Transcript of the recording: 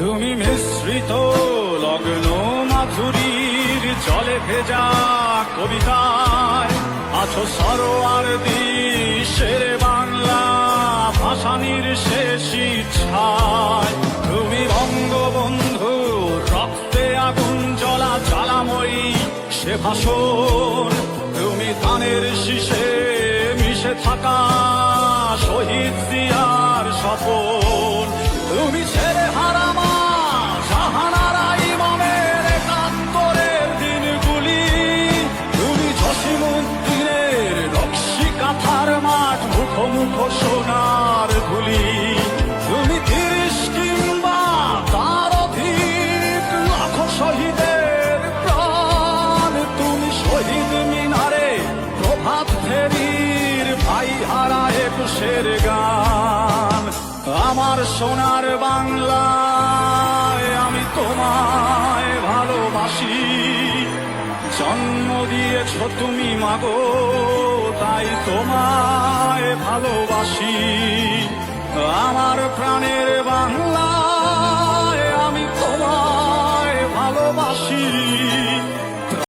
তুমি মিশ্রিত লগ্ন মাধুরীর জলে ভেজা কবিতায় আছো সরোয়ার দিশের বাংলা ভাসানির শেষ ইচ্ছায়। তুমি বঙ্গবন্ধু রক্তে আগুন জ্বলা জ্বালাময়ী সে ভাষণ, তুমি ধানের শীষে মিশে থাকা শহীদ জিয়ার স্বপন। তুমি ছেড়ে হারামা জাহানারা ইমামের একাত্তরের দিনগুলি, তুমি জসিমউদ্দিনের নকশি কাঁথার মাঠ মুখোমুখ সোনার ধুলি। তুমি ৩০ কিংবা তার অধিক লাখো শহীদের প্রাণ, তুমি শহীদ মিনারে প্রভাত ফেরির ভাই হারা ২১-এর গান। আমার সোনার বাংলায় আমি তোমায় ভালোবাসি, জন্ম দিয়েছ তুমি মাগো তাই তোমায় ভালোবাসি। আমার প্রাণের বাংলা